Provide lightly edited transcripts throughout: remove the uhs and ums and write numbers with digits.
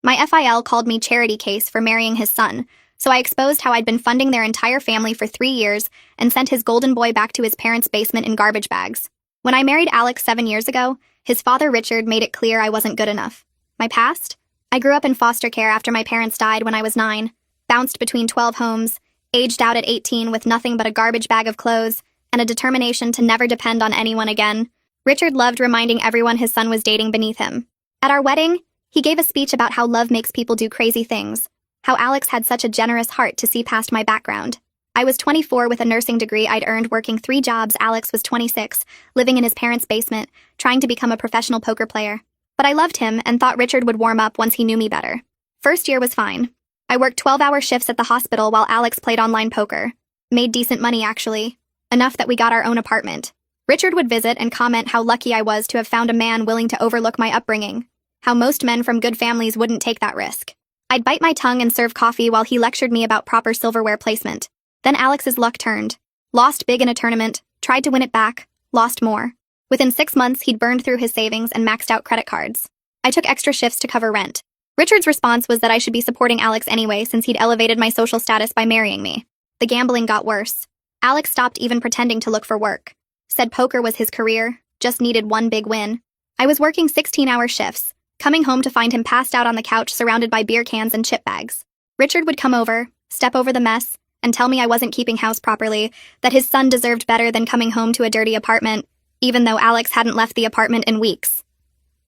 My FIL called me charity case for marrying his son, so I exposed how I'd been funding their entire family for 3 years and sent his golden boy back to his parents' basement in garbage bags. When I married Alex 7 years ago, his father Richard made it clear I wasn't good enough. My past? I grew up in foster care after my parents died when I was 9, bounced between 12 homes, aged out at 18 with nothing but a garbage bag of clothes and a determination to never depend on anyone again. Richard loved reminding everyone his son was dating beneath him. At our wedding, he gave a speech about how love makes people do crazy things, how Alex had such a generous heart to see past my background. I was 24 with a nursing degree I'd earned working 3 jobs. Alex was 26, living in his parents' basement, trying to become a professional poker player. But I loved him and thought Richard would warm up once he knew me better. First year was fine. I worked 12-hour shifts at the hospital while Alex played online poker. Made decent money, actually. Enough that we got our own apartment. Richard would visit and comment how lucky I was to have found a man willing to overlook my upbringing. How most men from good families wouldn't take that risk. I'd bite my tongue and serve coffee while he lectured me about proper silverware placement. Then Alex's luck turned. Lost big in a tournament, tried to win it back, lost more. Within 6 months, he'd burned through his savings and maxed out credit cards. I took extra shifts to cover rent. Richard's response was that I should be supporting Alex anyway since he'd elevated my social status by marrying me. The gambling got worse. Alex stopped even pretending to look for work. Said poker was his career, just needed one big win. I was working 16-hour shifts, coming home to find him passed out on the couch surrounded by beer cans and chip bags. Richard would come over, step over the mess, and tell me I wasn't keeping house properly, that his son deserved better than coming home to a dirty apartment, even though Alex hadn't left the apartment in weeks.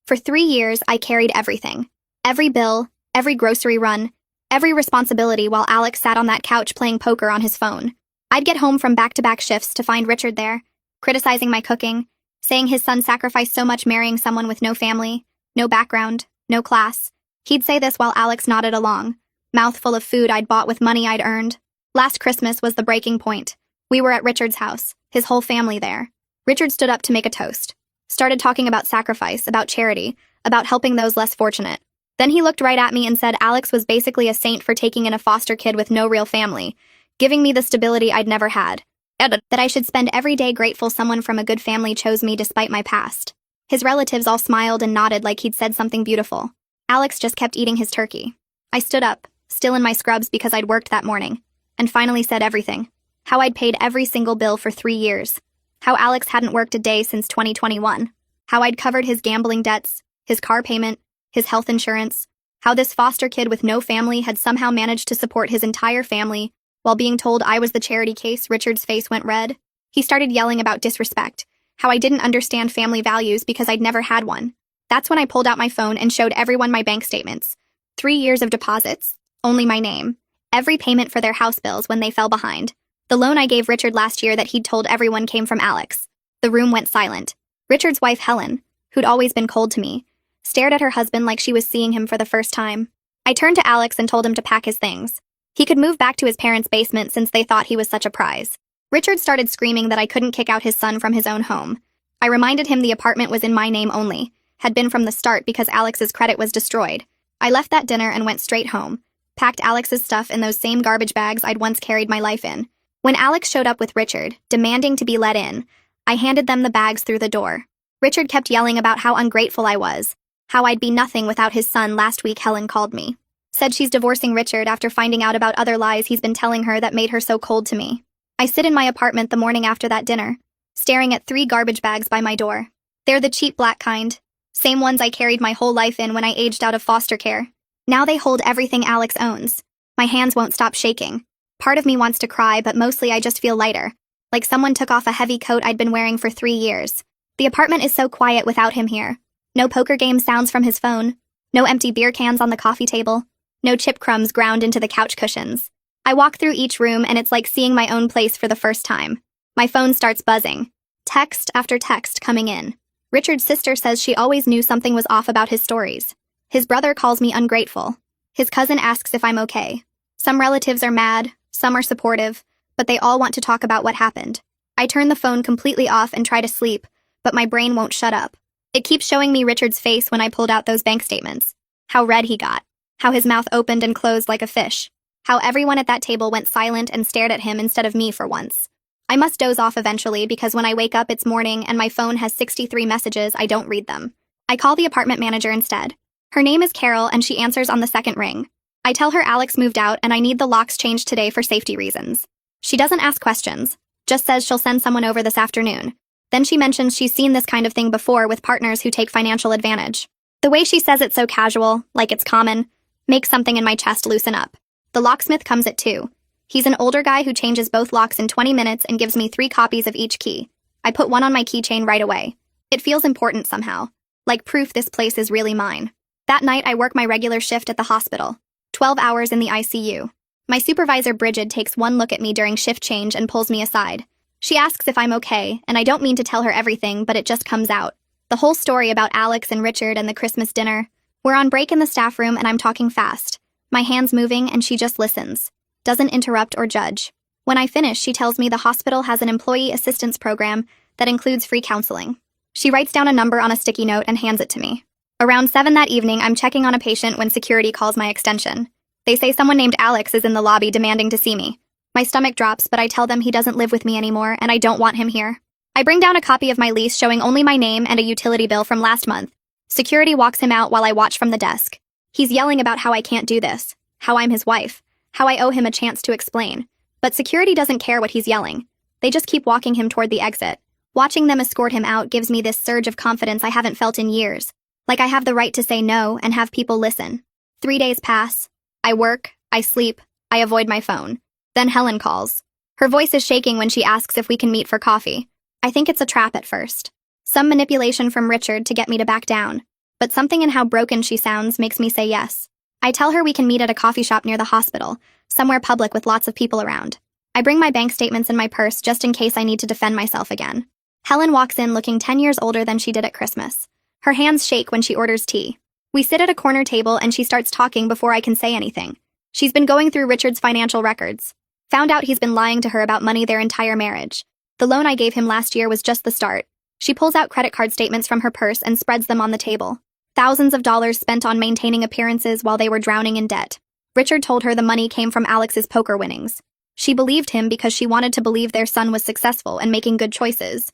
For 3 years, I carried everything. Every bill, every grocery run, every responsibility while Alex sat on that couch playing poker on his phone. I'd get home from back-to-back shifts to find Richard there, criticizing my cooking, saying his son sacrificed so much marrying someone with no family, no background, no class. He'd say this while Alex nodded along, mouth full of food I'd bought with money I'd earned. Last Christmas was the breaking point. We were at Richard's house, his whole family there. Richard stood up to make a toast. Started talking about sacrifice, about charity, about helping those less fortunate. Then he looked right at me and said Alex was basically a saint for taking in a foster kid with no real family, giving me the stability I'd never had. That I should spend every day grateful someone from a good family chose me despite my past. His relatives all smiled and nodded like he'd said something beautiful. Alex just kept eating his turkey. I stood up, still in my scrubs because I'd worked that morning, and finally said everything. How I'd paid every single bill for 3 years. How Alex hadn't worked a day since 2021. How I'd covered his gambling debts, his car payment, his health insurance. How this foster kid with no family had somehow managed to support his entire family while being told I was the charity case. Richard's face went red. He started yelling about disrespect, how I didn't understand family values because I'd never had one. That's when I pulled out my phone and showed everyone my bank statements. 3 years of deposits, only my name. Every payment for their house bills when they fell behind. The loan I gave Richard last year that he'd told everyone came from Alex. The room went silent. Richard's wife, Helen, who'd always been cold to me, stared at her husband like she was seeing him for the first time. I turned to Alex and told him to pack his things. He could move back to his parents' basement since they thought he was such a prize. Richard started screaming that I couldn't kick out his son from his own home. I reminded him the apartment was in my name only, had been from the start because Alex's credit was destroyed. I left that dinner and went straight home, packed Alex's stuff in those same garbage bags I'd once carried my life in. When Alex showed up with Richard, demanding to be let in, I handed them the bags through the door. Richard kept yelling about how ungrateful I was, how I'd be nothing without his son. Last week Helen called me. Said she's divorcing Richard after finding out about other lies he's been telling her that made her so cold to me. I sit in my apartment the morning after that dinner, staring at 3 garbage bags by my door. They're the cheap black kind, same ones I carried my whole life in when I aged out of foster care. Now they hold everything Alex owns. My hands won't stop shaking. Part of me wants to cry, but mostly I just feel lighter, like someone took off a heavy coat I'd been wearing for 3 years. The apartment is so quiet without him here. No poker game sounds from his phone. No empty beer cans on the coffee table. No chip crumbs ground into the couch cushions. I walk through each room and it's like seeing my own place for the first time. My phone starts buzzing. Text after text coming in. Richard's sister says she always knew something was off about his stories. His brother calls me ungrateful. His cousin asks if I'm okay. Some relatives are mad, some are supportive, but they all want to talk about what happened. I turn the phone completely off and try to sleep, but my brain won't shut up. It keeps showing me Richard's face when I pulled out those bank statements. How red he got. How his mouth opened and closed like a fish. How everyone at that table went silent and stared at him instead of me for once. I must doze off eventually because when I wake up it's morning and my phone has 63 messages. I don't read them. I call the apartment manager instead. Her name is Carol, and she answers on the second ring. I tell her Alex moved out and I need the locks changed today for safety reasons. She doesn't ask questions, just says she'll send someone over this afternoon. Then she mentions she's seen this kind of thing before with partners who take financial advantage. The way she says it so casual, like it's common, makes something in my chest loosen up. The locksmith comes at 2. He's an older guy who changes both locks in 20 minutes and gives me 3 copies of each key. I put one on my keychain right away. It feels important somehow, like proof this place is really mine. That night I work my regular shift at the hospital, 12 hours in the ICU. My supervisor Bridget takes one look at me during shift change and pulls me aside. She asks if I'm okay, and I don't mean to tell her everything, but it just comes out. The whole story about Alex and Richard and the Christmas dinner. We're on break in the staff room and I'm talking fast. My hands moving and she just listens. Doesn't interrupt or judge. When I finish, she tells me the hospital has an employee assistance program that includes free counseling. She writes down a number on a sticky note and hands it to me. Around 7 that evening, I'm checking on a patient when security calls my extension. They say someone named Alex is in the lobby demanding to see me. My stomach drops, but I tell them he doesn't live with me anymore and I don't want him here. I bring down a copy of my lease showing only my name and a utility bill from last month. Security walks him out while I watch from the desk. He's yelling about how I can't do this, how I'm his wife, how I owe him a chance to explain. But security doesn't care what he's yelling. They just keep walking him toward the exit. Watching them escort him out gives me this surge of confidence I haven't felt in years. Like I have the right to say no and have people listen. 3 days pass. I work, I sleep, I avoid my phone. Then Helen calls. Her voice is shaking when she asks if we can meet for coffee. I think it's a trap at first. Some manipulation from Richard to get me to back down. But something in how broken she sounds makes me say yes. I tell her we can meet at a coffee shop near the hospital, somewhere public with lots of people around. I bring my bank statements in my purse just in case I need to defend myself again. Helen walks in looking 10 years older than she did at Christmas. Her hands shake when she orders tea. We sit at a corner table and she starts talking before I can say anything. She's been going through Richard's financial records. Found out he's been lying to her about money their entire marriage. The loan I gave him last year was just the start. She pulls out credit card statements from her purse and spreads them on the table. Thousands of dollars spent on maintaining appearances while they were drowning in debt. Richard told her the money came from Alex's poker winnings. She believed him because she wanted to believe their son was successful and making good choices.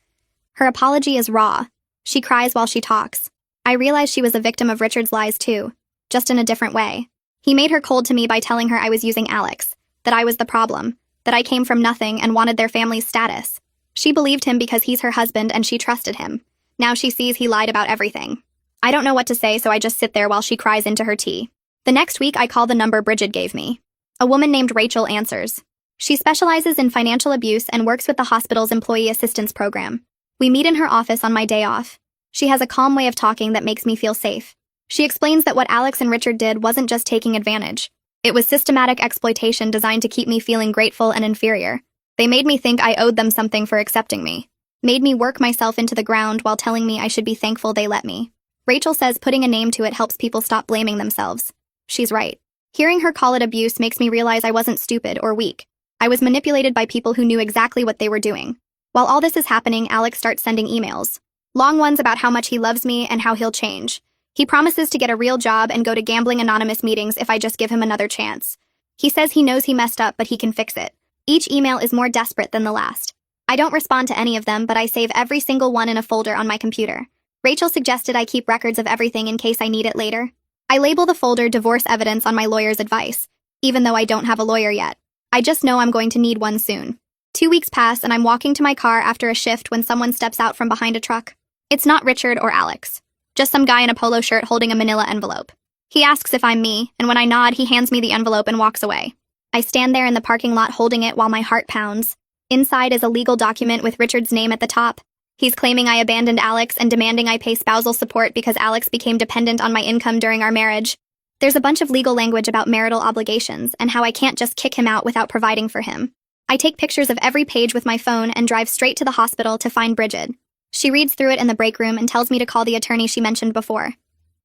Her apology is raw. She cries while she talks. I realize she was a victim of Richard's lies too, just in a different way. He made her cold to me by telling her I was using Alex, that I was the problem, that I came from nothing and wanted their family's status. She believed him because he's her husband and she trusted him. Now she sees he lied about everything. I don't know what to say, so I just sit there while she cries into her tea. The next week, I call the number Bridget gave me. A woman named Rachel answers. She specializes in financial abuse and works with the hospital's employee assistance program. We meet in her office on my day off. She has a calm way of talking that makes me feel safe. She explains that what Alex and Richard did wasn't just taking advantage. It was systematic exploitation designed to keep me feeling grateful and inferior. They made me think I owed them something for accepting me. Made me work myself into the ground while telling me I should be thankful they let me. Rachel says putting a name to it helps people stop blaming themselves. She's right. Hearing her call it abuse makes me realize I wasn't stupid or weak. I was manipulated by people who knew exactly what they were doing. While all this is happening, Alex starts sending emails. Long ones about how much he loves me and how he'll change. He promises to get a real job and go to gambling anonymous meetings if I just give him another chance. He says he knows he messed up, but he can fix it. Each email is more desperate than the last. I don't respond to any of them, but I save every single one in a folder on my computer. Rachel suggested I keep records of everything in case I need it later. I label the folder divorce evidence on my lawyer's advice, even though I don't have a lawyer yet. I just know I'm going to need one soon. 2 weeks pass and I'm walking to my car after a shift when someone steps out from behind a truck. It's not Richard or Alex. Just some guy in a polo shirt holding a manila envelope. He asks if I'm me, and when I nod, he hands me the envelope and walks away. I stand there in the parking lot holding it while my heart pounds. Inside is a legal document with Richard's name at the top. He's claiming I abandoned Alex and demanding I pay spousal support because Alex became dependent on my income during our marriage. There's a bunch of legal language about marital obligations and how I can't just kick him out without providing for him. I take pictures of every page with my phone and drive straight to the hospital to find Bridget. She reads through it in the break room and tells me to call the attorney she mentioned before.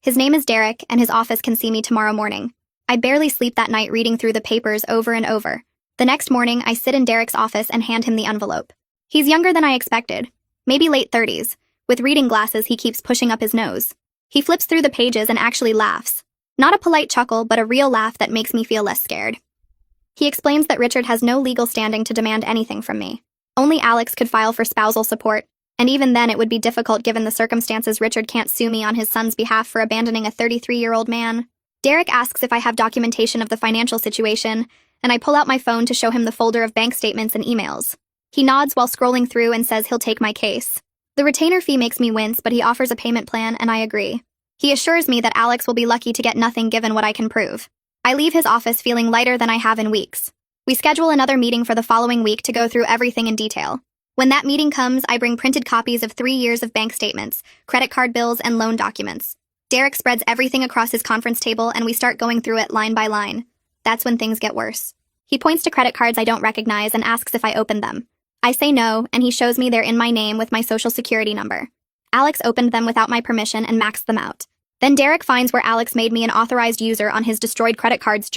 His name is Derek, and his office can see me tomorrow morning. I barely sleep that night reading through the papers over and over. The next morning, I sit in Derek's office and hand him the envelope. He's younger than I expected, maybe late 30s. With reading glasses, he keeps pushing up his nose. He flips through the pages and actually laughs. Not a polite chuckle, but a real laugh that makes me feel less scared. He explains that Richard has no legal standing to demand anything from me. Only Alex could file for spousal support. And even then, it would be difficult given the circumstances. Richard can't sue me on his son's behalf for abandoning a 33-year-old man. Derek asks if I have documentation of the financial situation, and I pull out my phone to show him the folder of bank statements and emails. He nods while scrolling through and says he'll take my case. The retainer fee makes me wince, but he offers a payment plan, and I agree. He assures me that Alex will be lucky to get nothing given what I can prove. I leave his office feeling lighter than I have in weeks. We schedule another meeting for the following week to go through everything in detail. When that meeting comes, I bring printed copies of 3 years of bank statements, credit card bills, and loan documents. Derek spreads everything across his conference table, and we start going through it line by line. That's when things get worse. He points to credit cards I don't recognize and asks if I opened them. I say no, and he shows me they're in my name with my social security number. Alex opened them without my permission and maxed them out. Then Derek finds where Alex made me an authorized user on his destroyed credit cards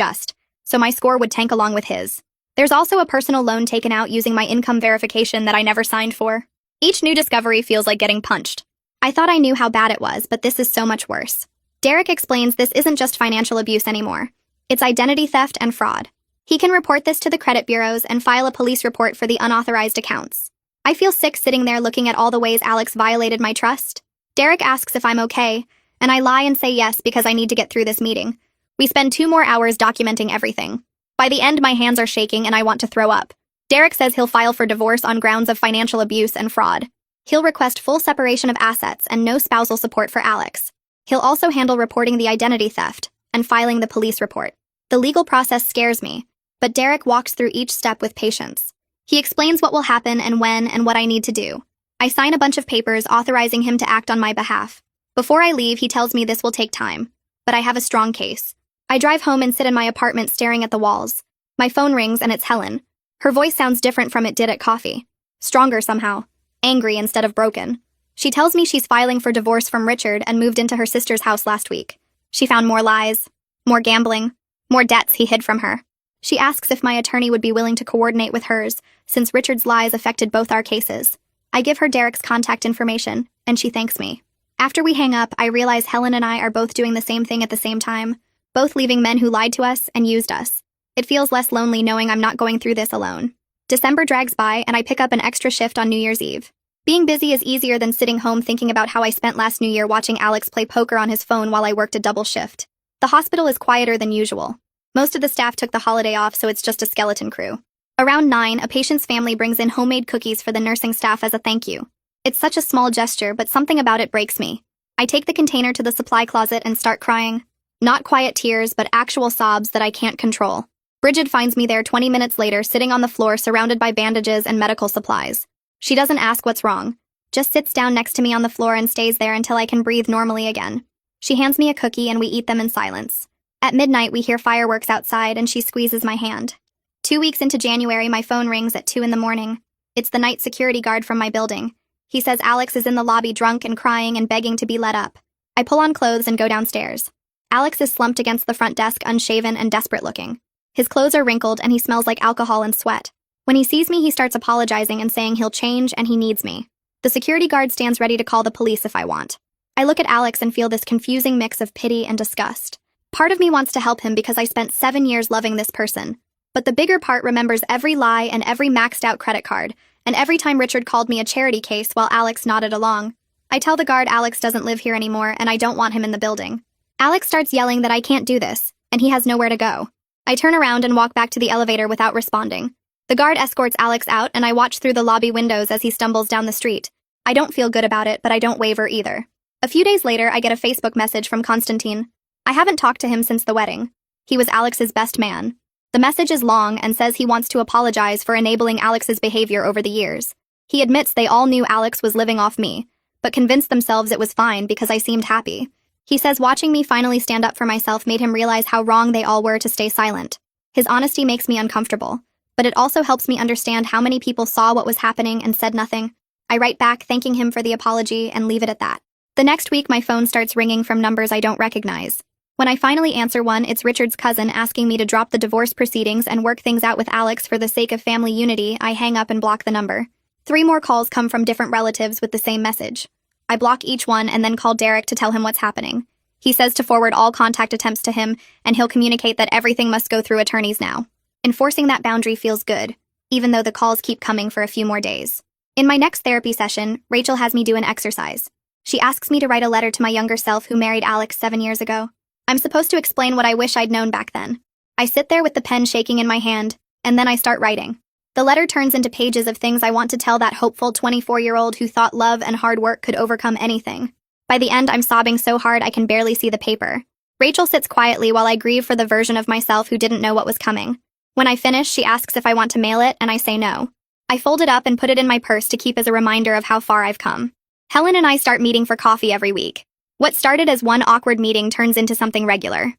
so my score would tank along with his. There's also a personal loan taken out using my income verification that I never signed for. Each new discovery feels like getting punched. I thought I knew how bad it was, but this is so much worse. Derek explains this isn't just financial abuse anymore. It's identity theft and fraud. He can report this to the credit bureaus and file a police report for the unauthorized accounts. I feel sick sitting there looking at all the ways Alex violated my trust. Derek asks if I'm okay, and I lie and say yes because I need to get through this meeting. We spend 2 more hours documenting everything. By the end, my hands are shaking and I want to throw up. Derek says he'll file for divorce on grounds of financial abuse and fraud. He'll request full separation of assets and no spousal support for Alex. He'll also handle reporting the identity theft and filing the police report. The legal process scares me, but Derek walks through each step with patience. He explains what will happen and when and what I need to do. I sign a bunch of papers authorizing him to act on my behalf. Before I leave, he tells me this will take time, but I have a strong case. I drive home and sit in my apartment staring at the walls. My phone rings and it's Helen. Her voice sounds different from it did at coffee. Stronger somehow. Angry instead of broken. She tells me she's filing for divorce from Richard and moved into her sister's house last week. She found more lies, more gambling, more debts he hid from her. She asks if my attorney would be willing to coordinate with hers, since Richard's lies affected both our cases. I give her Derek's contact information, and she thanks me. After we hang up, I realize Helen and I are both doing the same thing at the same time, both leaving men who lied to us and used us. It feels less lonely knowing I'm not going through this alone. December drags by, and I pick up an extra shift on New Year's Eve. Being busy is easier than sitting home thinking about how I spent last New Year watching Alex play poker on his phone while I worked a double shift. The hospital is quieter than usual. Most of the staff took the holiday off, so it's just a skeleton crew. Around 9, a patient's family brings in homemade cookies for the nursing staff as a thank you. It's such a small gesture, but something about it breaks me. I take the container to the supply closet and start crying. Not quiet tears, but actual sobs that I can't control. Bridget finds me there 20 minutes later, sitting on the floor surrounded by bandages and medical supplies. She doesn't ask what's wrong, just sits down next to me on the floor and stays there until I can breathe normally again. She hands me a cookie and we eat them in silence. At midnight, we hear fireworks outside and she squeezes my hand. 2 weeks into January, my phone rings at 2 in the morning. It's the night security guard from my building. He says Alex is in the lobby drunk and crying and begging to be let up. I pull on clothes and go downstairs. Alex is slumped against the front desk, unshaven and desperate looking. His clothes are wrinkled and he smells like alcohol and sweat. When he sees me, he starts apologizing and saying he'll change and he needs me. The security guard stands ready to call the police if I want. I look at Alex and feel this confusing mix of pity and disgust. Part of me wants to help him because I spent 7 years loving this person. But the bigger part remembers every lie and every maxed out credit card, and every time Richard called me a charity case while Alex nodded along. I tell the guard Alex doesn't live here anymore and I don't want him in the building. Alex starts yelling that I can't do this, and he has nowhere to go. I turn around and walk back to the elevator without responding. The guard escorts Alex out and I watch through the lobby windows as he stumbles down the street. I don't feel good about it, but I don't waver either. A few days later, I get a Facebook message from Constantine. I haven't talked to him since the wedding. He was Alex's best man. The message is long and says he wants to apologize for enabling Alex's behavior over the years. He admits they all knew Alex was living off me, but convinced themselves it was fine because I seemed happy. He says watching me finally stand up for myself made him realize how wrong they all were to stay silent. His honesty makes me uncomfortable, but it also helps me understand how many people saw what was happening and said nothing. I write back thanking him for the apology and leave it at that. The next week, my phone starts ringing from numbers I don't recognize. When I finally answer one, it's Richard's cousin asking me to drop the divorce proceedings and work things out with Alex for the sake of family unity. I hang up and block the number. 3 more calls come from different relatives with the same message. I block each one and then call Derek to tell him what's happening. He says to forward all contact attempts to him, and he'll communicate that everything must go through attorneys now. Enforcing that boundary feels good, even though the calls keep coming for a few more days. In my next therapy session, Rachel has me do an exercise. She asks me to write a letter to my younger self who married Alex 7 years ago. I'm supposed to explain what I wish I'd known back then. I sit there with the pen shaking in my hand, and then I start writing. The letter turns into pages of things I want to tell that hopeful 24-year-old who thought love and hard work could overcome anything. By the end, I'm sobbing so hard I can barely see the paper. Rachel sits quietly while I grieve for the version of myself who didn't know what was coming. When I finish, she asks if I want to mail it, and I say no. I fold it up and put it in my purse to keep as a reminder of how far I've come. Helen and I start meeting for coffee every week. What started as one awkward meeting turns into something regular.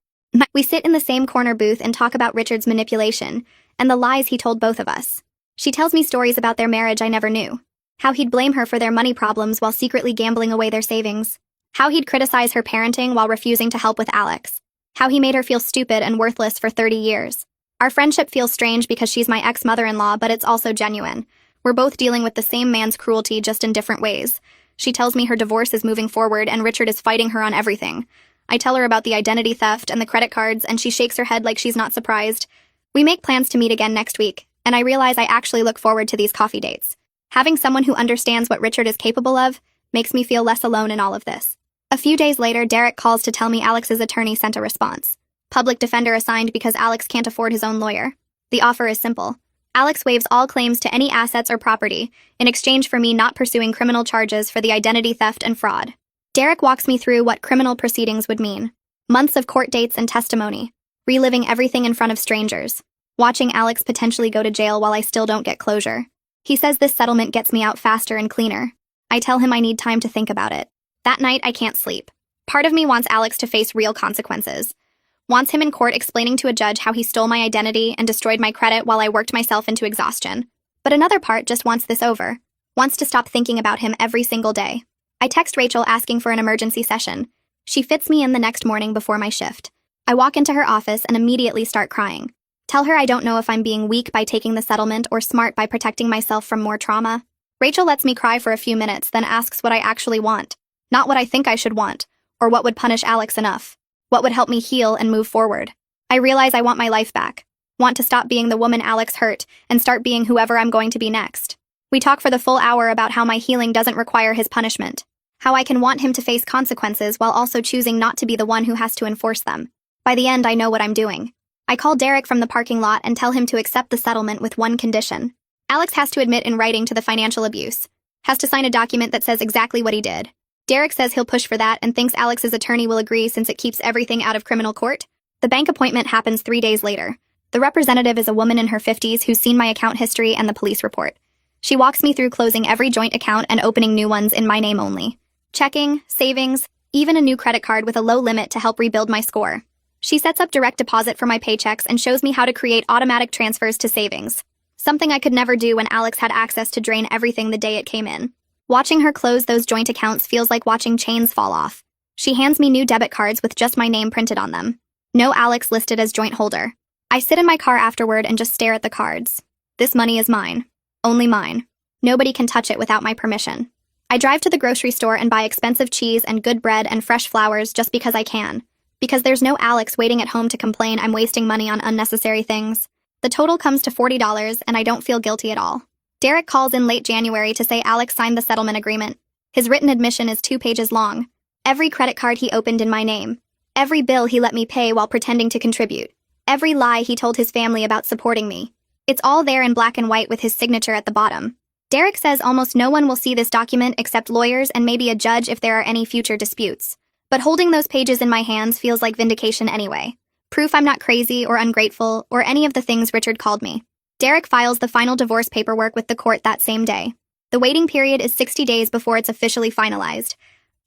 We sit in the same corner booth and talk about Richard's manipulation and the lies he told both of us. She tells me stories about their marriage I never knew. How he'd blame her for their money problems while secretly gambling away their savings. How he'd criticize her parenting while refusing to help with Alex. How he made her feel stupid and worthless for 30 years. Our friendship feels strange because she's my ex-mother-in-law, but it's also genuine. We're both dealing with the same man's cruelty, just in different ways. She tells me her divorce is moving forward and Richard is fighting her on everything. I tell her about the identity theft and the credit cards, and she shakes her head like she's not surprised. We make plans to meet again next week, and I realize I actually look forward to these coffee dates. Having someone who understands what Richard is capable of makes me feel less alone in all of this. A few days later, Derek calls to tell me Alex's attorney sent a response. Public defender assigned because Alex can't afford his own lawyer. The offer is simple. Alex waives all claims to any assets or property in exchange for me not pursuing criminal charges for the identity theft and fraud. Derek walks me through what criminal proceedings would mean. Months of court dates and testimony. Reliving everything in front of strangers. Watching Alex potentially go to jail while I still don't get closure. He says this settlement gets me out faster and cleaner. I tell him I need time to think about it. That night, I can't sleep. Part of me wants Alex to face real consequences. Wants him in court explaining to a judge how he stole my identity and destroyed my credit while I worked myself into exhaustion. But another part just wants this over. Wants to stop thinking about him every single day. I text Rachel asking for an emergency session. She fits me in the next morning before my shift. I walk into her office and immediately start crying. Tell her I don't know if I'm being weak by taking the settlement or smart by protecting myself from more trauma. Rachel lets me cry for a few minutes, then asks what I actually want. Not what I think I should want, or what would punish Alex enough. What would help me heal and move forward. I realize I want my life back. Want to stop being the woman Alex hurt and start being whoever I'm going to be next. We talk for the full hour about how my healing doesn't require his punishment. How I can want him to face consequences while also choosing not to be the one who has to enforce them. By the end, I know what I'm doing. I call Derek from the parking lot and tell him to accept the settlement with one condition. Alex has to admit in writing to the financial abuse. Has to sign a document that says exactly what he did. Derek says he'll push for that and thinks Alex's attorney will agree since it keeps everything out of criminal court. The bank appointment happens 3 days later. The representative is a woman in her 50s who's seen my account history and the police report. She walks me through closing every joint account and opening new ones in my name only. Checking, savings, even a new credit card with a low limit to help rebuild my score. She sets up direct deposit for my paychecks and shows me how to create automatic transfers to savings. Something I could never do when Alex had access to drain everything the day it came in. Watching her close those joint accounts feels like watching chains fall off. She hands me new debit cards with just my name printed on them. No Alex listed as joint holder. I sit in my car afterward and just stare at the cards. This money is mine. Only mine. Nobody can touch it without my permission. I drive to the grocery store and buy expensive cheese and good bread and fresh flowers just because I can. Because there's no Alex waiting at home to complain I'm wasting money on unnecessary things. The total comes to $40 and I don't feel guilty at all. Derek calls in late January to say Alex signed the settlement agreement. His written admission is 2 pages long. Every credit card he opened in my name. Every bill he let me pay while pretending to contribute. Every lie he told his family about supporting me. It's all there in black and white with his signature at the bottom. Derek says almost no one will see this document except lawyers and maybe a judge if there are any future disputes. But holding those pages in my hands feels like vindication anyway. Proof I'm not crazy or ungrateful or any of the things Richard called me. Derek files the final divorce paperwork with the court that same day. The waiting period is 60 days before it's officially finalized.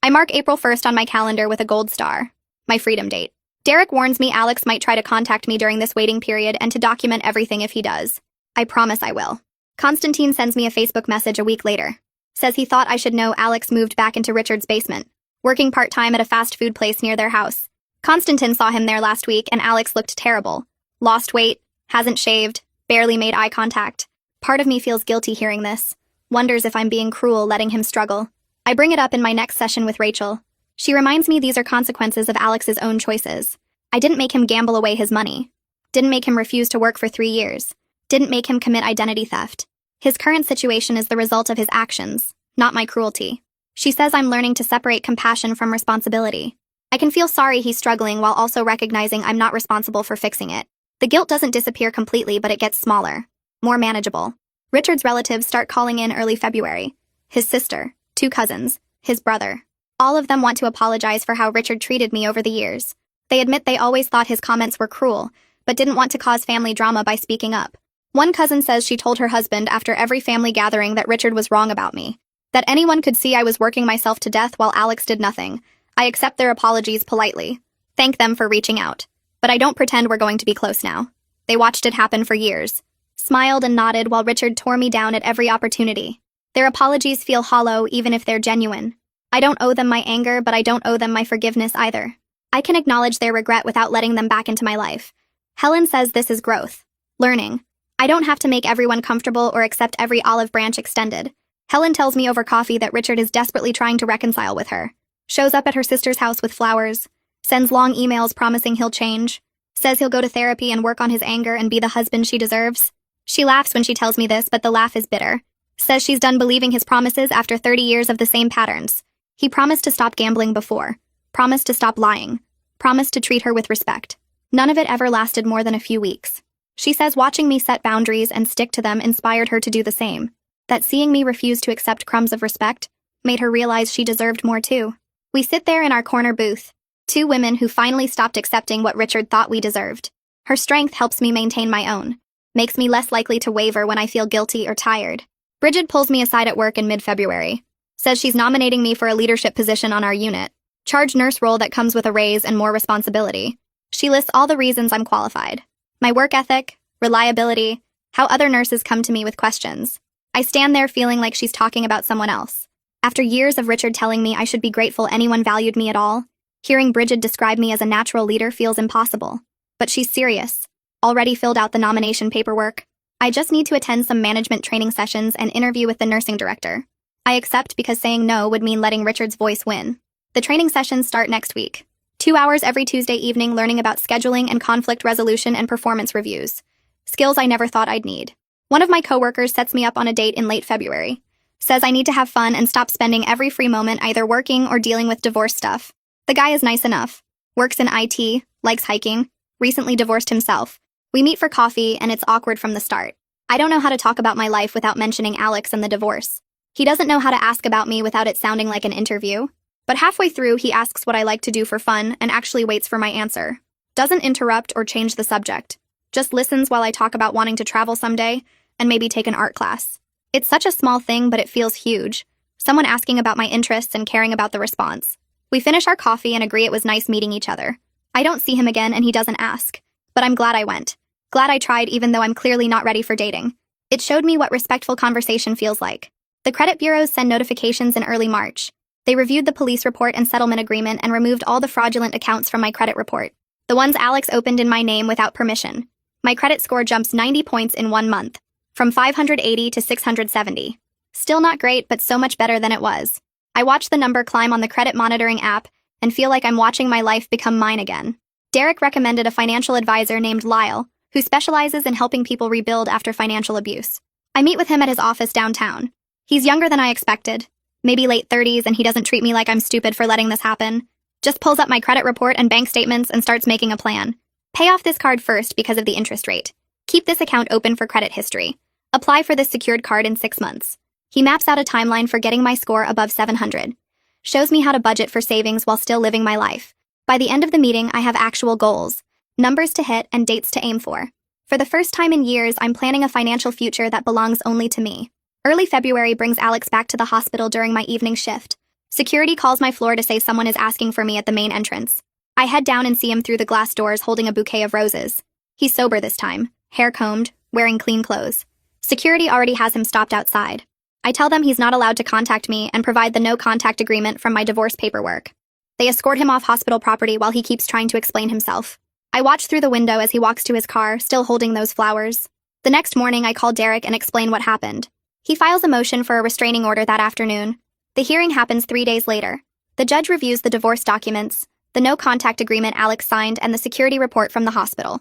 I mark April 1st on my calendar with a gold star. My freedom date. Derek warns me Alex might try to contact me during this waiting period and to document everything if he does. I promise I will. Constantine sends me a Facebook message a week later. Says he thought I should know Alex moved back into Richard's basement, working part-time at a fast food place near their house. Constantine saw him there last week and Alex looked terrible. Lost weight, hasn't shaved, barely made eye contact. Part of me feels guilty hearing this. Wonders if I'm being cruel letting him struggle. I bring it up in my next session with Rachel. She reminds me these are consequences of Alex's own choices. I didn't make him gamble away his money. Didn't make him refuse to work for 3 years. Didn't make him commit identity theft. His current situation is the result of his actions, not my cruelty. She says I'm learning to separate compassion from responsibility. I can feel sorry he's struggling while also recognizing I'm not responsible for fixing it. The guilt doesn't disappear completely, but it gets smaller, more manageable. Richard's relatives start calling in early February. His sister, 2 cousins, his brother. All of them want to apologize for how Richard treated me over the years. They admit they always thought his comments were cruel, but didn't want to cause family drama by speaking up. One cousin says she told her husband after every family gathering that Richard was wrong about me, that anyone could see I was working myself to death while Alex did nothing. I accept their apologies politely. Thank them for reaching out. But I don't pretend we're going to be close now. They watched it happen for years. Smiled and nodded while Richard tore me down at every opportunity. Their apologies feel hollow even if they're genuine. I don't owe them my anger, but I don't owe them my forgiveness either. I can acknowledge their regret without letting them back into my life. Helen says this is growth. Learning. I don't have to make everyone comfortable or accept every olive branch extended. Helen tells me over coffee that Richard is desperately trying to reconcile with her. Shows up at her sister's house with flowers. Sends long emails promising he'll change. Says he'll go to therapy and work on his anger and be the husband she deserves. She laughs when she tells me this, but the laugh is bitter. Says she's done believing his promises after 30 years of the same patterns. He promised to stop gambling before. Promised to stop lying. Promised to treat her with respect. None of it ever lasted more than a few weeks. She says watching me set boundaries and stick to them inspired her to do the same. That seeing me refuse to accept crumbs of respect made her realize she deserved more too. We sit there in our corner booth, 2 women who finally stopped accepting what Richard thought we deserved. Her strength helps me maintain my own. Makes me less likely to waver when I feel guilty or tired. Bridget pulls me aside at work in mid-February. Says she's nominating me for a leadership position on our unit. Charge nurse role that comes with a raise and more responsibility. She lists all the reasons I'm qualified. My work ethic, reliability, how other nurses come to me with questions. I stand there feeling like she's talking about someone else. After years of Richard telling me I should be grateful anyone valued me at all, hearing Bridget describe me as a natural leader feels impossible. But she's serious. Already filled out the nomination paperwork. I just need to attend some management training sessions and interview with the nursing director. I accept because saying no would mean letting Richard's voice win. The training sessions start next week. 2 hours every Tuesday evening learning about scheduling and conflict resolution and performance reviews. Skills I never thought I'd need. One of my coworkers sets me up on a date in late February. Says I need to have fun and stop spending every free moment either working or dealing with divorce stuff. The guy is nice enough. Works in IT, likes hiking, recently divorced himself. We meet for coffee and it's awkward from the start. I don't know how to talk about my life without mentioning Alex and the divorce. He doesn't know how to ask about me without it sounding like an interview. But halfway through, he asks what I like to do for fun and actually waits for my answer. Doesn't interrupt or change the subject. Just listens while I talk about wanting to travel someday and maybe take an art class. It's such a small thing, but it feels huge. Someone asking about my interests and caring about the response. We finish our coffee and agree it was nice meeting each other. I don't see him again and he doesn't ask. But I'm glad I went. Glad I tried even though I'm clearly not ready for dating. It showed me what respectful conversation feels like. The credit bureaus send notifications in early March. They reviewed the police report and settlement agreement and removed all the fraudulent accounts from my credit report. The ones Alex opened in my name without permission. My credit score jumps 90 points in 1 month. From 580 to 670. Still not great, but so much better than it was. I watch the number climb on the credit monitoring app and feel like I'm watching my life become mine again. Derek recommended a financial advisor named Lyle, who specializes in helping people rebuild after financial abuse. I meet with him at his office downtown. He's younger than I expected. Maybe late 30s, and he doesn't treat me like I'm stupid for letting this happen. Just pulls up my credit report and bank statements and starts making a plan. Pay off this card first because of the interest rate. Keep this account open for credit history. Apply for this secured card in 6 months. He maps out a timeline for getting my score above 700. Shows me how to budget for savings while still living my life. By the end of the meeting, I have actual goals, numbers to hit, and dates to aim for. For the first time in years, I'm planning a financial future that belongs only to me. Early February brings Alex back to the hospital during my evening shift. Security calls my floor to say someone is asking for me at the main entrance. I head down and see him through the glass doors holding a bouquet of roses. He's sober this time, hair combed, wearing clean clothes. Security already has him stopped outside. I tell them he's not allowed to contact me and provide the no-contact agreement from my divorce paperwork. They escort him off hospital property while he keeps trying to explain himself. I watch through the window as he walks to his car, still holding those flowers. The next morning, I call Derek and explain what happened. He files a motion for a restraining order that afternoon. The hearing happens 3 days later. The judge reviews the divorce documents, the no-contact agreement Alex signed, and the security report from the hospital.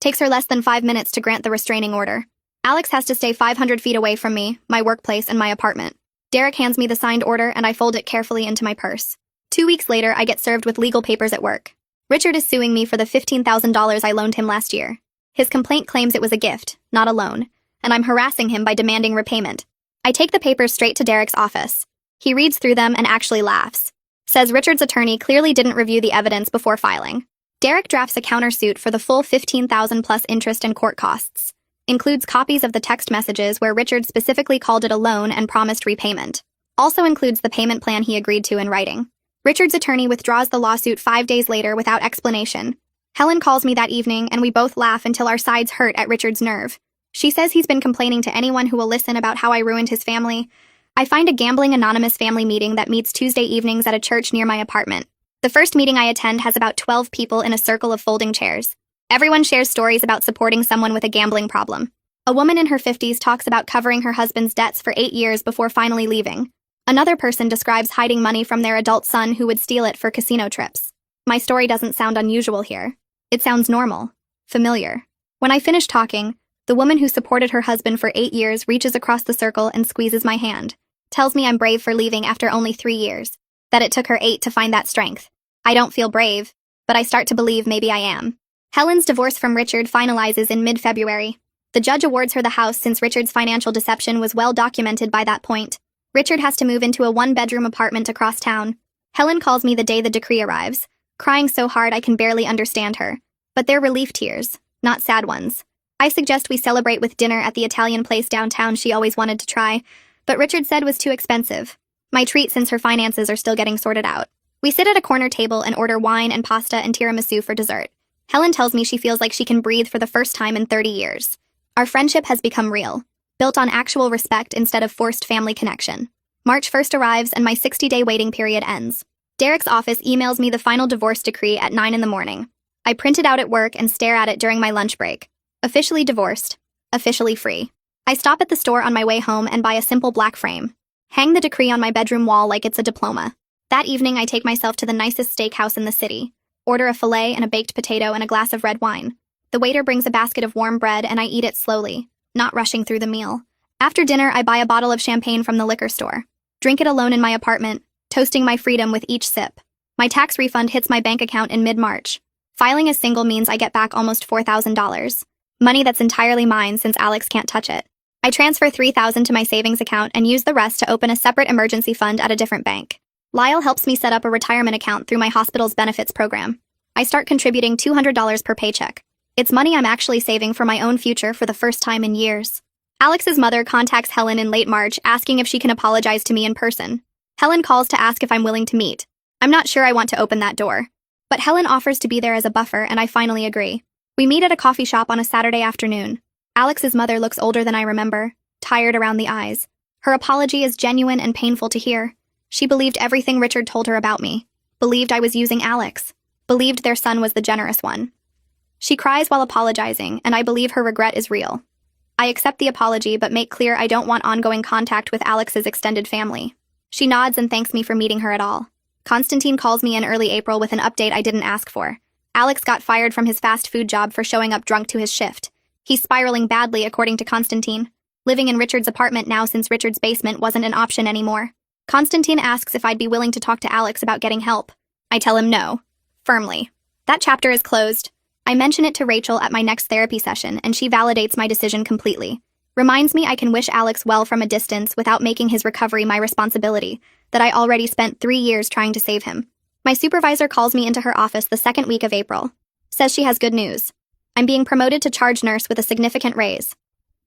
Takes her less than 5 minutes to grant the restraining order. Alex has to stay 500 feet away from me, my workplace, and my apartment. Derek hands me the signed order and I fold it carefully into my purse. 2 weeks later, I get served with legal papers at work. Richard is suing me for the $15,000 I loaned him last year. His complaint claims it was a gift, not a loan, and I'm harassing him by demanding repayment. I take the papers straight to Derek's office. He reads through them and actually laughs. Says Richard's attorney clearly didn't review the evidence before filing. Derek drafts a countersuit for the full $15,000 plus interest and court costs. Includes copies of the text messages where Richard specifically called it a loan and promised repayment. Also includes the payment plan he agreed to in writing. Richard's attorney withdraws the lawsuit 5 days later without explanation. Helen calls me that evening and we both laugh until our sides hurt at Richard's nerve. She says he's been complaining to anyone who will listen about how I ruined his family. I find a gambling anonymous family meeting that meets Tuesday evenings at a church near my apartment. The first meeting I attend has about 12 people in a circle of folding chairs. Everyone shares stories about supporting someone with a gambling problem. A woman in her 50s talks about covering her husband's debts for 8 years before finally leaving. Another person describes hiding money from their adult son who would steal it for casino trips. My story doesn't sound unusual here. It sounds normal, familiar. When I finish talking, the woman who supported her husband for 8 years reaches across the circle and squeezes my hand. Tells me I'm brave for leaving after only 3 years. That it took her 8 to find that strength. I don't feel brave, but I start to believe maybe I am. Helen's divorce from Richard finalizes in mid-February. The judge awards her the house since Richard's financial deception was well documented by that point. Richard has to move into a 1-bedroom apartment across town. Helen calls me the day the decree arrives, crying so hard I can barely understand her. But they're relief tears, not sad ones. I suggest we celebrate with dinner at the Italian place downtown she always wanted to try, but Richard said was too expensive. My treat since her finances are still getting sorted out. We sit at a corner table and order wine and pasta and tiramisu for dessert. Helen tells me she feels like she can breathe for the first time in 30 years. Our friendship has become real, built on actual respect instead of forced family connection. March 1st arrives and my 60-day waiting period ends. Derek's office emails me the final divorce decree at 9 in the morning. I print it out at work and stare at it during my lunch break. Officially divorced. Officially free. I stop at the store on my way home and buy a simple black frame. Hang the decree on my bedroom wall like it's a diploma. That evening, I take myself to the nicest steakhouse in the city. Order a filet and a baked potato and a glass of red wine. The waiter brings a basket of warm bread and I eat it slowly, not rushing through the meal. After dinner, I buy a bottle of champagne from the liquor store. Drink it alone in my apartment, toasting my freedom with each sip. My tax refund hits my bank account in mid-March. Filing as single means I get back almost $4,000. Money that's entirely mine since Alex can't touch it. I transfer $3,000 to my savings account and use the rest to open a separate emergency fund at a different bank. Lyle helps me set up a retirement account through my hospital's benefits program. I start contributing $200 per paycheck. It's money I'm actually saving for my own future for the first time in years. Alex's mother contacts Helen in late March asking if she can apologize to me in person. Helen calls to ask if I'm willing to meet. I'm not sure I want to open that door. But Helen offers to be there as a buffer and I finally agree. We meet at a coffee shop on a Saturday afternoon. Alex's mother looks older than I remember, tired around the eyes. Her apology is genuine and painful to hear. She believed everything Richard told her about me. Believed I was using Alex. Believed their son was the generous one. She cries while apologizing, and I believe her regret is real. I accept the apology but make clear I don't want ongoing contact with Alex's extended family. She nods and thanks me for meeting her at all. Constantine calls me in early April with an update I didn't ask for. Alex got fired from his fast food job for showing up drunk to his shift. He's spiraling badly, according to Constantine. Living in Richard's apartment now since Richard's basement wasn't an option anymore. Constantine asks if I'd be willing to talk to Alex about getting help. I tell him no. Firmly. That chapter is closed. I mention it to Rachel at my next therapy session, and she validates my decision completely. Reminds me I can wish Alex well from a distance without making his recovery my responsibility, that I already spent 3 years trying to save him. My supervisor calls me into her office the second week of April. Says she has good news. I'm being promoted to charge nurse with a significant raise.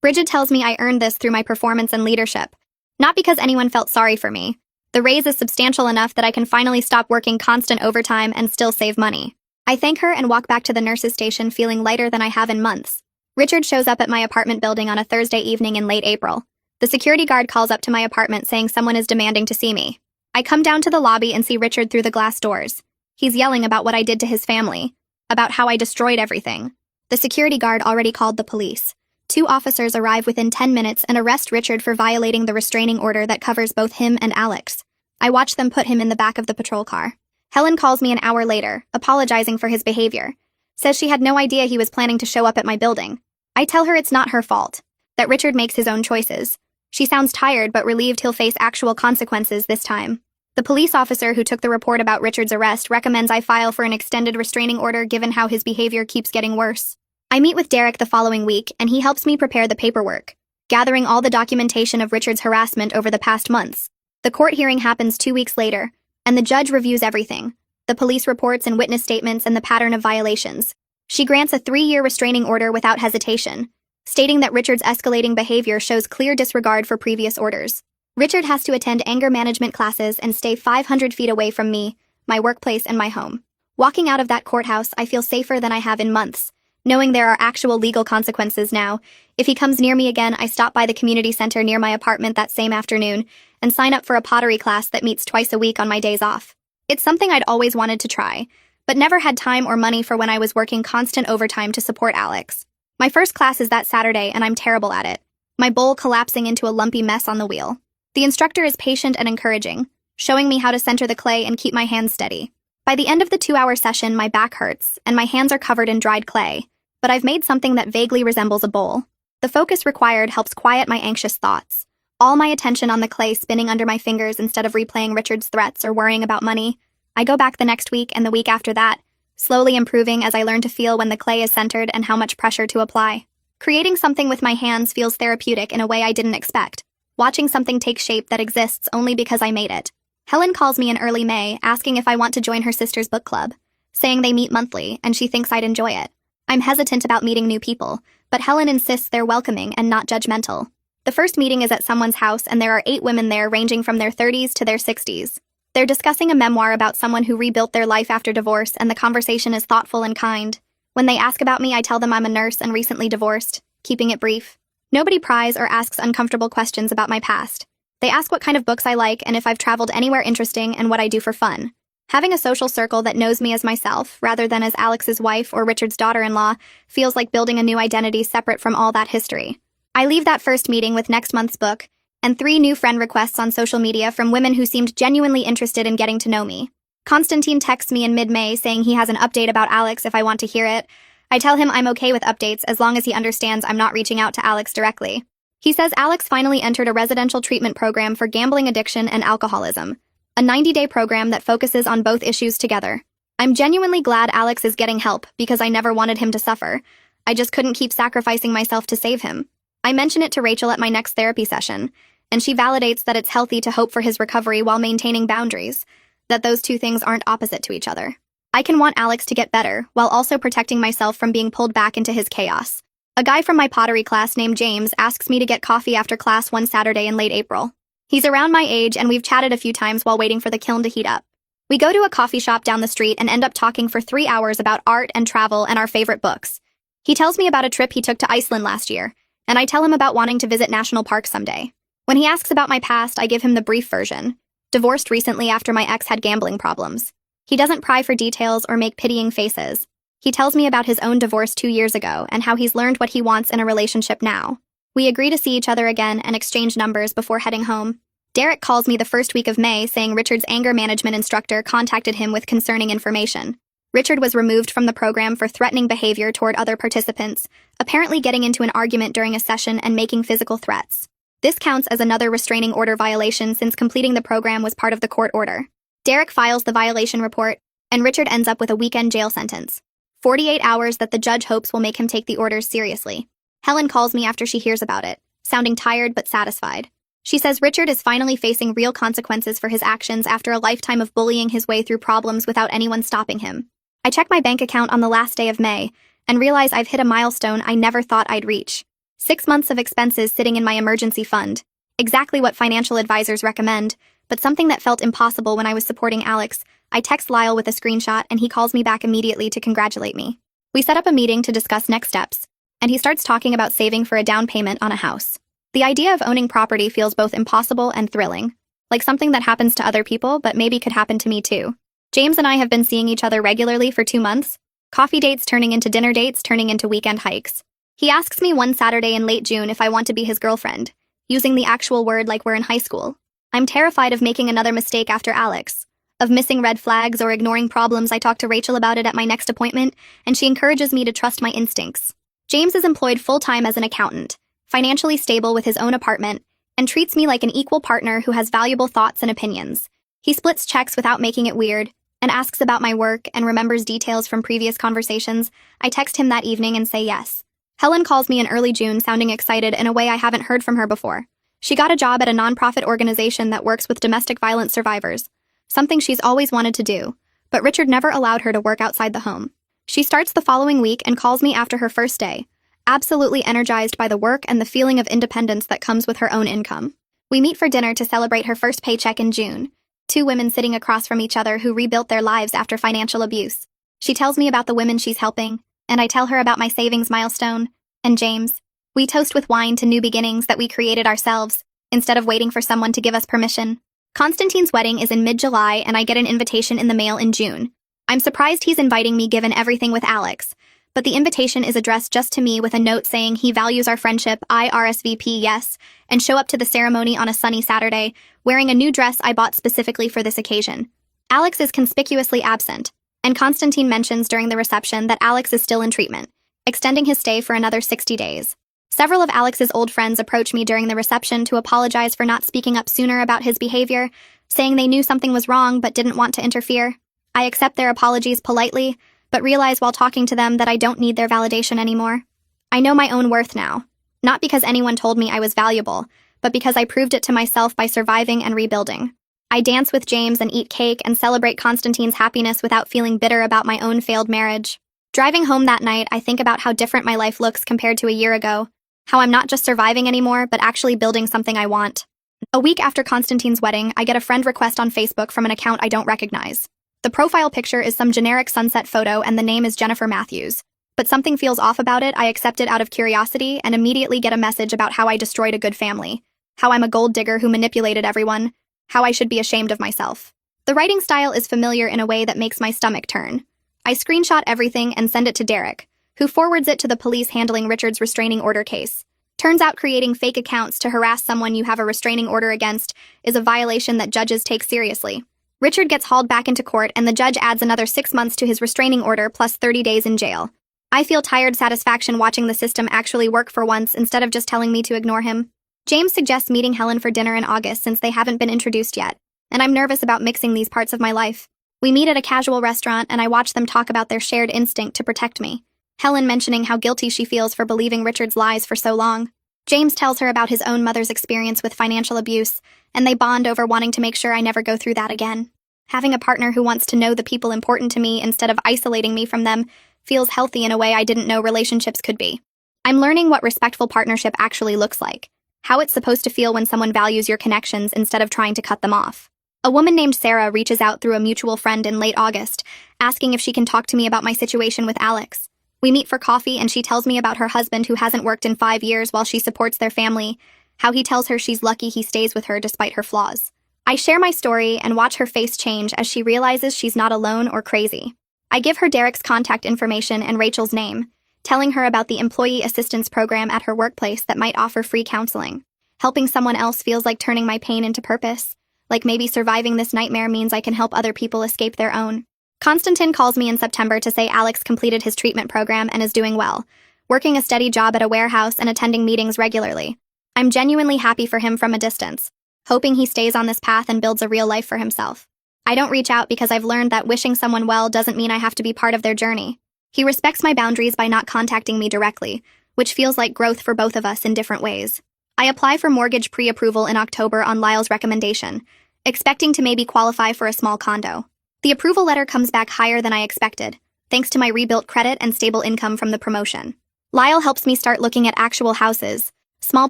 Bridget tells me I earned this through my performance and leadership. Not because anyone felt sorry for me. The raise is substantial enough that I can finally stop working constant overtime and still save money. I thank her and walk back to the nurse's station feeling lighter than I have in months. Richard shows up at my apartment building on a Thursday evening in late April. The security guard calls up to my apartment saying someone is demanding to see me. I come down to the lobby and see Richard through the glass doors. He's yelling about what I did to his family, about how I destroyed everything. The security guard already called the police. 2 officers arrive within 10 minutes and arrest Richard for violating the restraining order that covers both him and Alex. I watch them put him in the back of the patrol car. Helen calls me an hour later, apologizing for his behavior. Says she had no idea he was planning to show up at my building. I tell her it's not her fault. that Richard makes his own choices. She sounds tired but relieved he'll face actual consequences this time. The police officer who took the report about Richard's arrest recommends I file for an extended restraining order given how his behavior keeps getting worse. I meet with Derek the following week, and he helps me prepare the paperwork, gathering all the documentation of Richard's harassment over the past months. The court hearing happens 2 weeks later, and the judge reviews everything: the police reports and witness statements and the pattern of violations. She grants a 3-year restraining order without hesitation, stating that Richard's escalating behavior shows clear disregard for previous orders. Richard has to attend anger management classes and stay 500 feet away from me, my workplace, and my home. Walking out of that courthouse, I feel safer than I have in months, knowing there are actual legal consequences now. If he comes near me again, I stop by the community center near my apartment that same afternoon and sign up for a pottery class that meets twice a week on my days off. It's something I'd always wanted to try, but never had time or money for when I was working constant overtime to support Alex. My first class is that Saturday, and I'm terrible at it, my bowl collapsing into a lumpy mess on the wheel. The instructor is patient and encouraging, showing me how to center the clay and keep my hands steady. By the end of the 2-hour session, my back hurts, and my hands are covered in dried clay, but I've made something that vaguely resembles a bowl. The focus required helps quiet my anxious thoughts, all my attention on the clay spinning under my fingers instead of replaying Richard's threats or worrying about money. I go back the next week and the week after that, slowly improving as I learn to feel when the clay is centered and how much pressure to apply. Creating something with my hands feels therapeutic in a way I didn't expect, watching something take shape that exists only because I made it. Helen calls me in early May, asking if I want to join her sister's book club, saying they meet monthly and she thinks I'd enjoy it. I'm hesitant about meeting new people, but Helen insists they're welcoming and not judgmental. The first meeting is at someone's house, and there are 8 women there ranging from their 30s to their 60s. They're discussing a memoir about someone who rebuilt their life after divorce, and the conversation is thoughtful and kind. When they ask about me, I tell them I'm a nurse and recently divorced, keeping it brief. Nobody pries or asks uncomfortable questions about my past. They ask what kind of books I like and if I've traveled anywhere interesting and what I do for fun. Having a social circle that knows me as myself, rather than as Alex's wife or Richard's daughter-in-law, feels like building a new identity separate from all that history. I leave that first meeting with next month's book, and 3 new friend requests on social media from women who seemed genuinely interested in getting to know me. Constantine texts me in mid-May saying he has an update about Alex if I want to hear it. I tell him I'm okay with updates as long as he understands I'm not reaching out to Alex directly. He says Alex finally entered a residential treatment program for gambling addiction and alcoholism, a 90-day program that focuses on both issues together. I'm genuinely glad Alex is getting help because I never wanted him to suffer. I just couldn't keep sacrificing myself to save him. I mention it to Rachel at my next therapy session, and she validates that it's healthy to hope for his recovery while maintaining boundaries, that those two things aren't opposite to each other. I can want Alex to get better while also protecting myself from being pulled back into his chaos. A guy from my pottery class named James asks me to get coffee after class one Saturday in late April. He's around my age, and we've chatted a few times while waiting for the kiln to heat up. We go to a coffee shop down the street and end up talking for 3 hours about art and travel and our favorite books. He tells me about a trip he took to Iceland last year, and I tell him about wanting to visit national parks someday. When he asks about my past, I give him the brief version. Divorced recently after my ex had gambling problems. He doesn't pry for details or make pitying faces. He tells me about his own divorce 2 years ago and how he's learned what he wants in a relationship now. We agree to see each other again and exchange numbers before heading home. Derek calls me the first week of May saying Richard's anger management instructor contacted him with concerning information. Richard was removed from the program for threatening behavior toward other participants, apparently getting into an argument during a session and making physical threats. This counts as another restraining order violation since completing the program was part of the court order. Derek files the violation report, and Richard ends up with a weekend jail sentence. 48 hours that the judge hopes will make him take the orders seriously. Helen calls me after she hears about it, sounding tired but satisfied. She says Richard is finally facing real consequences for his actions after a lifetime of bullying his way through problems without anyone stopping him. I check my bank account on the last day of May and realize I've hit a milestone I never thought I'd reach. 6 months of expenses sitting in my emergency fund. Exactly what financial advisors recommend, but something that felt impossible when I was supporting Alex. I text Lyle with a screenshot, and he calls me back immediately to congratulate me. We set up a meeting to discuss next steps, and he starts talking about saving for a down payment on a house. The idea of owning property feels both impossible and thrilling, like something that happens to other people but maybe could happen to me too. James and I have been seeing each other regularly for 2 months, coffee dates turning into dinner dates turning into weekend hikes. He asks me one Saturday in late June if I want to be his girlfriend, using the actual word like we're in high school. I'm terrified of making another mistake after Alex, of missing red flags or ignoring problems. I talk to Rachel about it at my next appointment, and she encourages me to trust my instincts. James is employed full-time as an accountant, financially stable with his own apartment, and treats me like an equal partner who has valuable thoughts and opinions. He splits checks without making it weird, and asks about my work and remembers details from previous conversations. I text him that evening and say yes. Helen calls me in early June sounding excited in a way I haven't heard from her before. She got a job at a nonprofit organization that works with domestic violence survivors, something she's always wanted to do, but Richard never allowed her to work outside the home. She starts the following week and calls me after her first day, absolutely energized by the work and the feeling of independence that comes with her own income. We meet for dinner to celebrate her first paycheck in June, two women sitting across from each other who rebuilt their lives after financial abuse. She tells me about the women she's helping, and I tell her about my savings milestone, and James. We toast with wine to new beginnings that we created ourselves, instead of waiting for someone to give us permission. Constantine's wedding is in mid-July, and I get an invitation in the mail in June. I'm surprised he's inviting me given everything with Alex, but the invitation is addressed just to me with a note saying he values our friendship, I RSVP yes, and show up to the ceremony on a sunny Saturday, wearing a new dress I bought specifically for this occasion. Alex is conspicuously absent, and Constantine mentions during the reception that Alex is still in treatment, extending his stay for another 60 days. Several of Alex's old friends approach me during the reception to apologize for not speaking up sooner about his behavior, saying they knew something was wrong but didn't want to interfere. I accept their apologies politely, but realize while talking to them that I don't need their validation anymore. I know my own worth now, not because anyone told me I was valuable, but because I proved it to myself by surviving and rebuilding. I dance with James and eat cake and celebrate Constantine's happiness without feeling bitter about my own failed marriage. Driving home that night, I think about how different my life looks compared to a year ago, how I'm not just surviving anymore, but actually building something I want. A week after Constantine's wedding, I get a friend request on Facebook from an account I don't recognize. The profile picture is some generic sunset photo and the name is Jennifer Matthews. But something feels off about it. I accept it out of curiosity and immediately get a message about how I destroyed a good family, how I'm a gold digger who manipulated everyone, how I should be ashamed of myself. The writing style is familiar in a way that makes my stomach turn. I screenshot everything and send it to Derek, who forwards it to the police handling Richard's restraining order case. Turns out creating fake accounts to harass someone you have a restraining order against is a violation that judges take seriously. Richard gets hauled back into court and the judge adds another 6 months to his restraining order plus 30 days in jail. I feel tired satisfaction watching the system actually work for once instead of just telling me to ignore him. James suggests meeting Helen for dinner in August since they haven't been introduced yet, and I'm nervous about mixing these parts of my life. We meet at a casual restaurant and I watch them talk about their shared instinct to protect me. Helen mentioning how guilty she feels for believing Richard's lies for so long. James tells her about his own mother's experience with financial abuse, and they bond over wanting to make sure I never go through that again. Having a partner who wants to know the people important to me instead of isolating me from them feels healthy in a way I didn't know relationships could be. I'm learning what respectful partnership actually looks like, how it's supposed to feel when someone values your connections instead of trying to cut them off. A woman named Sarah reaches out through a mutual friend in late August, asking if she can talk to me about my situation with Alex. We meet for coffee and she tells me about her husband who hasn't worked in 5 years while she supports their family, how he tells her she's lucky he stays with her despite her flaws. I share my story and watch her face change as she realizes she's not alone or crazy. I give her Derek's contact information and Rachel's name, telling her about the employee assistance program at her workplace that might offer free counseling. Helping someone else feels like turning my pain into purpose, like maybe surviving this nightmare means I can help other people escape their own. Constantine calls me in September to say Alex completed his treatment program and is doing well, working a steady job at a warehouse and attending meetings regularly. I'm genuinely happy for him from a distance, hoping he stays on this path and builds a real life for himself. I don't reach out because I've learned that wishing someone well doesn't mean I have to be part of their journey. He respects my boundaries by not contacting me directly, which feels like growth for both of us in different ways. I apply for mortgage pre-approval in October on Lyle's recommendation, expecting to maybe qualify for a small condo. The approval letter comes back higher than I expected, thanks to my rebuilt credit and stable income from the promotion. Lyle helps me start looking at actual houses, small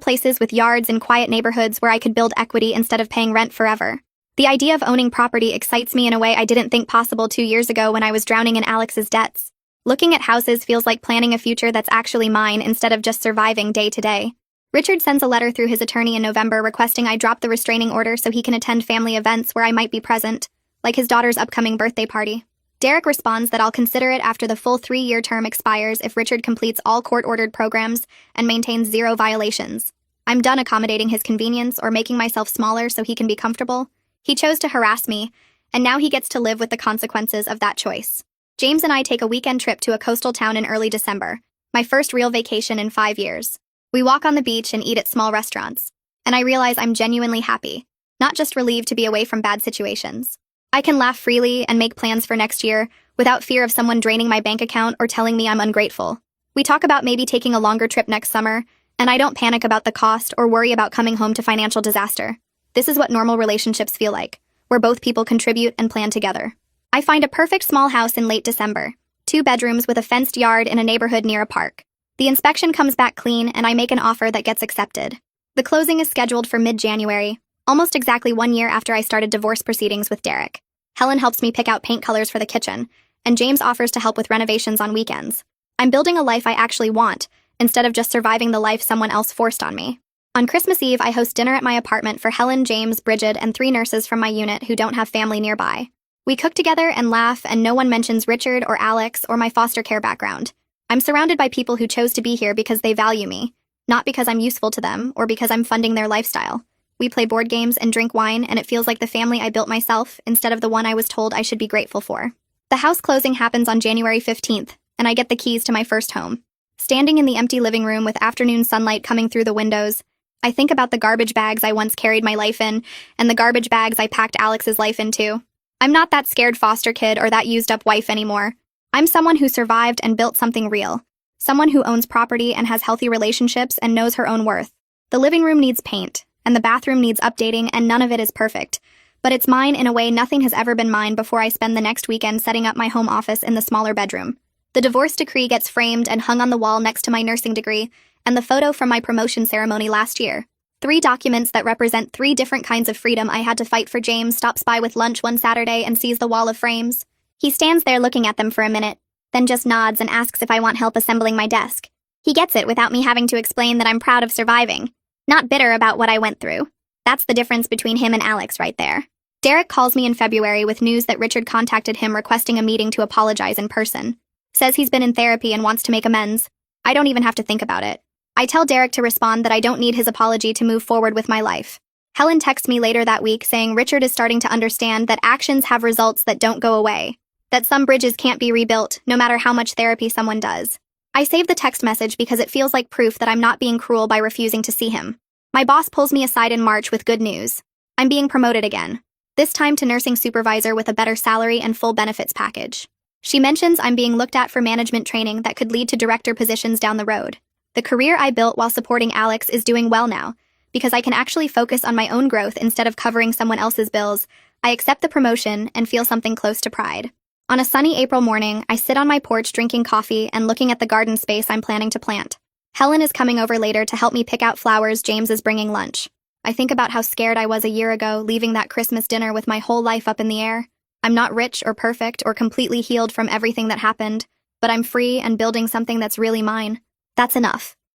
places with yards in quiet neighborhoods where I could build equity instead of paying rent forever. The idea of owning property excites me in a way I didn't think possible 2 years ago when I was drowning in Alex's debts. Looking at houses feels like planning a future that's actually mine instead of just surviving day to day. Richard sends a letter through his attorney in November requesting I drop the restraining order so he can attend family events where I might be present, like his daughter's upcoming birthday party. Derek responds that I'll consider it after the full 3-year term expires if Richard completes all court-ordered programs and maintains 0 violations. I'm done accommodating his convenience or making myself smaller so he can be comfortable. He chose to harass me, and now he gets to live with the consequences of that choice. James and I take a weekend trip to a coastal town in early December, my first real vacation in 5 years. We walk on the beach and eat at small restaurants. And I realize I'm genuinely happy, not just relieved to be away from bad situations. I can laugh freely and make plans for next year without fear of someone draining my bank account or telling me I'm ungrateful. We talk about maybe taking a longer trip next summer, and I don't panic about the cost or worry about coming home to financial disaster. This is what normal relationships feel like, where both people contribute and plan together. I find a perfect small house in late December, 2 bedrooms with a fenced yard in a neighborhood near a park. The inspection comes back clean and I make an offer that gets accepted. The closing is scheduled for mid-January, almost exactly 1 year after I started divorce proceedings with Derek. Helen helps me pick out paint colors for the kitchen, and James offers to help with renovations on weekends. I'm building a life I actually want, instead of just surviving the life someone else forced on me. On Christmas Eve, I host dinner at my apartment for Helen, James, Bridget, and 3 nurses from my unit who don't have family nearby. We cook together and laugh, and no one mentions Richard or Alex or my foster care background. I'm surrounded by people who chose to be here because they value me, not because I'm useful to them or because I'm funding their lifestyle. We play board games and drink wine, and it feels like the family I built myself instead of the one I was told I should be grateful for. The house closing happens on January 15th, and I get the keys to my first home. Standing in the empty living room with afternoon sunlight coming through the windows, I think about the garbage bags I once carried my life in, and the garbage bags I packed Alex's life into. I'm not that scared foster kid or that used-up wife anymore. I'm someone who survived and built something real. Someone who owns property and has healthy relationships and knows her own worth. The living room needs paint, and the bathroom needs updating, and none of it is perfect. But it's mine in a way nothing has ever been mine before I spend the next weekend setting up my home office in the smaller bedroom. The divorce decree gets framed and hung on the wall next to my nursing degree, and the photo from my promotion ceremony last year. 3 documents that represent 3 different kinds of freedom I had to fight for. James stops by with lunch one Saturday and sees the wall of frames. He stands there looking at them for a minute, then just nods and asks if I want help assembling my desk. He gets it without me having to explain that I'm proud of surviving, not bitter about what I went through. That's the difference between him and Alex right there. Derek calls me in February with news that Richard contacted him requesting a meeting to apologize in person. Says he's been in therapy and wants to make amends. I don't even have to think about it. I tell Derek to respond that I don't need his apology to move forward with my life. Helen texts me later that week saying Richard is starting to understand that actions have results that don't go away. That some bridges can't be rebuilt, no matter how much therapy someone does. I save the text message because it feels like proof that I'm not being cruel by refusing to see him. My boss pulls me aside in March with good news. I'm being promoted again. This time to nursing supervisor with a better salary and full benefits package. She mentions I'm being looked at for management training that could lead to director positions down the road. The career I built while supporting Alex is doing well now, because I can actually focus on my own growth instead of covering someone else's bills. I accept the promotion and feel something close to pride. On a sunny April morning, I sit on my porch drinking coffee and looking at the garden space I'm planning to plant. Helen is coming over later to help me pick out flowers. James is bringing lunch. I think about how scared I was a year ago leaving that Christmas dinner with my whole life up in the air. I'm not rich or perfect or completely healed from everything that happened, but I'm free and building something that's really mine. That's enough.